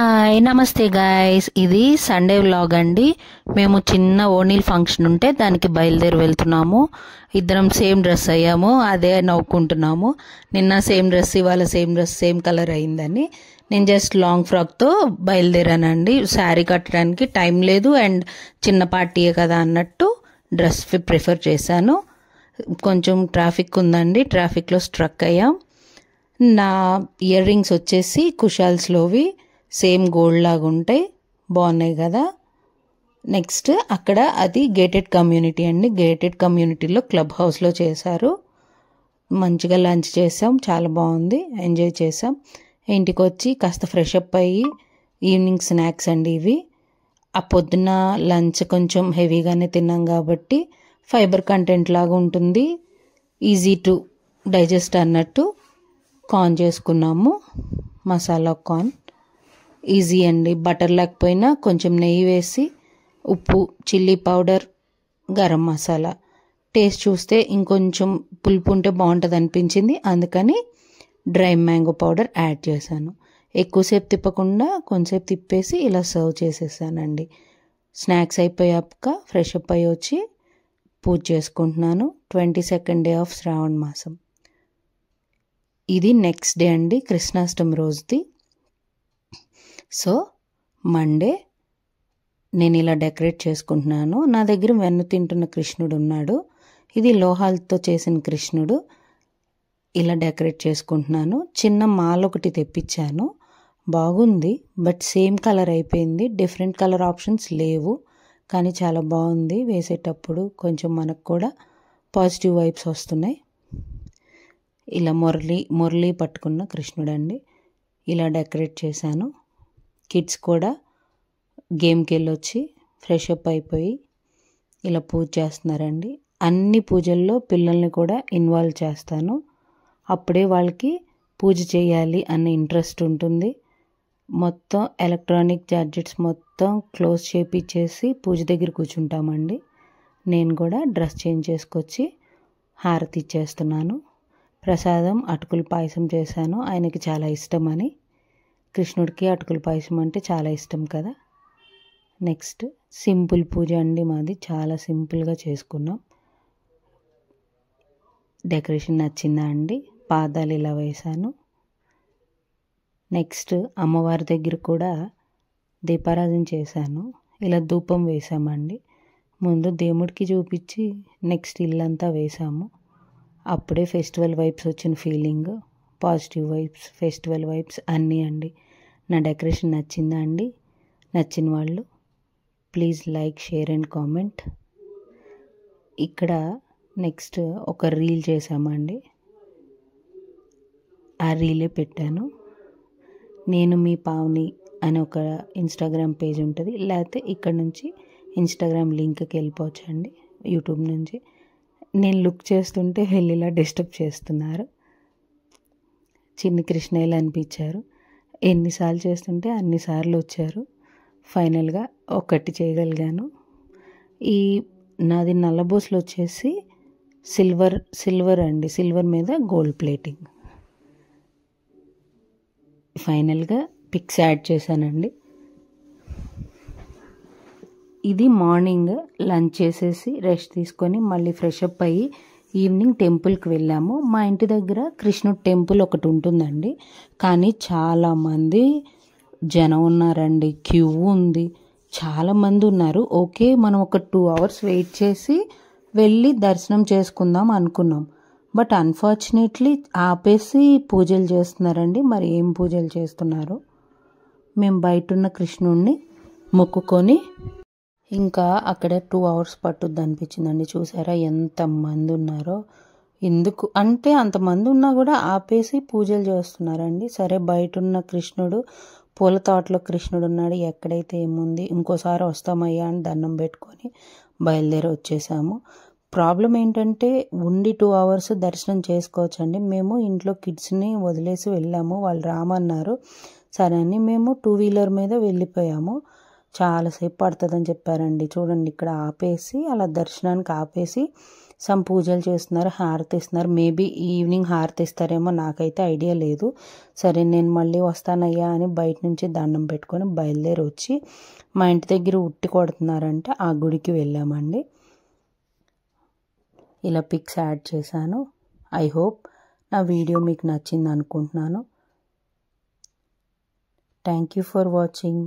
Hi నమస్తే guys, ఇది Sunday vlog అండి. మేము చిన్న ఓణీల్ ఫంక్షన్ ఉంటే దానికి బయలుదేరి వెళ్తున్నాము. ఇద్దరం సేమ్ డ్రెస్ అయ్యాము, అదే నవ్వుకుంటున్నాము. నిన్న సేమ్ డ్రెస్, ఇవాళ సేమ్ డ్రెస్, సేమ్ కలర్ అయిందని నేను జస్ట్ లాంగ్ ఫ్రాక్తో బయలుదేరానండి. శారీ కట్టడానికి టైం లేదు అండ్ చిన్న పార్టీయే కదా అన్నట్టు డ్రెస్ ప్రిఫర్ చేశాను. కొంచెం ట్రాఫిక్ ఉందండి, ట్రాఫిక్లో స్ట్రక్ అయ్యాం. నా ఇయర్ రింగ్స్ వచ్చేసి కుషాల్స్లోవి సేమ్ గోల్డ్ లాగా ఉంటాయి, బాగున్నాయి కదా. నెక్స్ట్ అక్కడ అది గేటెడ్ కమ్యూనిటీ అండి. గేటెడ్ కమ్యూనిటీలో క్లబ్ హౌస్లో చేశారు. మంచిగా లంచ్ చేసాం, చాలా బాగుంది, ఎంజాయ్ చేసాం. ఇంటికి వచ్చి కాస్త ఫ్రెష్ అప్ అయ్యి ఈవినింగ్ స్నాక్స్ అండి ఇవి. ఆ పొద్దున్న లంచ్ కొంచెం హెవీగానే తిన్నాం కాబట్టి ఫైబర్ కంటెంట్ లాగా ఉంటుంది, ఈజీ టు డైజెస్ట్ అన్నట్టు కార్న్ చేసుకున్నాము. మసాలా కార్న్ ఈజీ అండి. బటర్ లేకపోయినా కొంచెం నెయ్యి వేసి, ఉప్పు, chilli powder, garam masala, taste చూస్తే ఇంకొంచెం పులుపు ఉంటే బాగుంటుంది అనిపించింది, అందుకని డ్రై మ్యాంగో పౌడర్ యాడ్ చేశాను. ఎక్కువసేపు తిప్పకుండా కొంచెంసేపు తిప్పేసి ఇలా సర్వ్ చేసేసానండి. స్నాక్స్ అయిపోయాక ఫ్రెష్ అప్ అయ్యి వచ్చి పూజ చేసుకుంటున్నాను. 22nd డే ఆఫ్ శ్రావణ మాసం. ఇది నెక్స్ట్ డే అండి, కృష్ణాష్టమి రోజుది. సో మండే నేను ఇలా డెకరేట్ చేసుకుంటున్నాను. నా దగ్గర వెన్ను తింటున్న కృష్ణుడు ఉన్నాడు. ఇది లోహాలతో చేసిన కృష్ణుడు. ఇలా డెకరేట్ చేసుకుంటున్నాను. చిన్న మాల ఒకటి తెప్పించాను, బాగుంది, బట్ సేమ్ కలర్ అయిపోయింది. డిఫరెంట్ కలర్ ఆప్షన్స్ లేవు, కానీ చాలా బాగుంది. వేసేటప్పుడు కొంచెం మనకు కూడా పాజిటివ్ వైబ్స్ వస్తున్నాయి. ఇలా మురళి పట్టుకున్న కృష్ణుడు అండి. ఇలా డెకరేట్ చేశాను. కిడ్స్ కూడా గేమ్కి వెళ్ళొచ్చి ఫ్రెష్ అప్ అయిపోయి ఇలా పూజ చేస్తున్నారండి. అన్ని పూజల్లో పిల్లల్ని కూడా ఇన్వాల్వ్ చేస్తాను, అప్పుడే వాళ్ళకి పూజ చేయాలి అన్న ఇంట్రెస్ట్ ఉంటుంది. మొత్తం ఎలక్ట్రానిక్ గ్యాడ్జెట్స్ మొత్తం క్లోజ్ చేపించేసి పూజ దగ్గర కూర్చుంటామండి. నేను కూడా డ్రెస్ చేంజ్ చేసుకొచ్చి హారతి ఇచ్చేస్తున్నాను. ప్రసాదం అటుకుల పాయసం చేశాను, ఆయనకి చాలా ఇష్టమని. కృష్ణుడికి అటుకుల పాయసం అంటే చాలా ఇష్టం కదా. నెక్స్ట్ సింపుల్ పూజ అండి మాది, చాలా సింపుల్గా చేసుకున్నాం. డెకరేషన్ నచ్చిందా అండి? పాదాలు ఇలా వేశాను. నెక్స్ట్ అమ్మవారి దగ్గర కూడా దీపారాధన చేశాను. ఇలా ధూపం వేసామండి. ముందు దేవుడికి చూపించి నెక్స్ట్ ఇల్లంతా వేసాము. అప్పుడే ఫెస్టివల్ వైబ్స్ వచ్చిన feeling, positive vibes, festival vibes అన్నీ అండి. నా డెకరేషన్ నచ్చిందా అండి? నచ్చిన వాళ్ళు please like, share and comment. ఇక్కడ నెక్స్ట్ ఒక రీల్ చేసామండి, ఆ రీలే పెట్టాను. నేను మీ పావని అని ఒక ఇన్స్టాగ్రామ్ పేజ్ ఉంటుంది, లేకపోతే ఇక్కడ నుంచి ఇన్స్టాగ్రామ్ లింక్కి వెళ్ళిపోవచ్చండి, యూట్యూబ్ నుంచి. నేను లుక్ చేస్తుంటే వెళ్ళిలా డిస్టర్బ్ చేస్తున్నారు. చిన్ని కృష్ణయ్యలు అనిపించారు. ఎన్నిసార్లు చేస్తుంటే అన్నిసార్లు వచ్చారు. ఫైనల్గా ఒకటి చేయగలిగాను. ఈ నాది నల్లబోసులు వచ్చేసి సిల్వర్ అండి, సిల్వర్ మీద గోల్డ్ ప్లేటింగ్. ఫైనల్గా పిక్స్ యాడ్ చేశానండి. ఇది మార్నింగ్ లంచ్ చేసేసి రెస్ట్ తీసుకొని మళ్ళీ ఫ్రెష్ అప్ అయ్యి ఈవినింగ్ టెంపుల్కి వెళ్ళాము. మా ఇంటి దగ్గర కృష్ణుడు టెంపుల్ ఒకటి ఉంటుందండి, కానీ చాలామంది జనం ఉన్నారండి, క్యూ ఉంది, చాలామంది ఉన్నారు. ఓకే, మనం ఒక 2 hours వెయిట్ చేసి వెళ్ళి దర్శనం చేసుకుందాం అనుకున్నాం, బట్ అన్ఫార్చునేట్లీ ఆపేసి పూజలు చేస్తున్నారండి. మరి ఏం పూజలు చేస్తున్నారు? మేము బయట ఉన్న కృష్ణుడిని మొక్కుకొని ఇంకా అక్కడ 2 hours పట్టుద్ది అనిపించిందండి. చూసారా ఎంతమంది ఉన్నారో? ఎందుకు అంటే అంతమంది ఉన్నా కూడా ఆపేసి పూజలు చేస్తున్నారండి. సరే, బయట ఉన్న కృష్ణుడు, పూల తోటలో కృష్ణుడు ఉన్నాడు, ఎక్కడైతే ఏముంది, ఇంకోసారి వస్తామయ్యా అని దండం పెట్టుకొని బయలుదేరి వచ్చేసాము. ప్రాబ్లం ఏంటంటే ఉండి 2 hours దర్శనం చేసుకోవచ్చండి. మేము ఇంట్లో కిడ్స్ని వదిలేసి వెళ్ళాము, వాళ్ళు రామన్నారు. సరే అని మేము 2-wheeler మీద వెళ్ళిపోయాము. చాలాసేపు పడుతుందని చెప్పారండి. చూడండి ఇక్కడ ఆపేసి అలా దర్శనానికి ఆపేసి సమ్ పూజలు చేస్తున్నారు, హారతి ఇస్తున్నారు. మేబీ ఈవినింగ్ హారతి ఇస్తారేమో, నాకైతే ఐడియా లేదు. సరే నేను మళ్ళీ వస్తానయ్యా అని బయట నుంచి దండం పెట్టుకొని బయలుదేరి వచ్చి మా ఇంటి దగ్గర ఉట్టి కొడుతున్నారంటే ఆ గుడికి వెళ్ళామండి. ఇలా పిక్స్ యాడ్ చేశాను. ఐ హోప్ నా వీడియో మీకు నచ్చింది అనుకుంటున్నాను. Thank you for watching.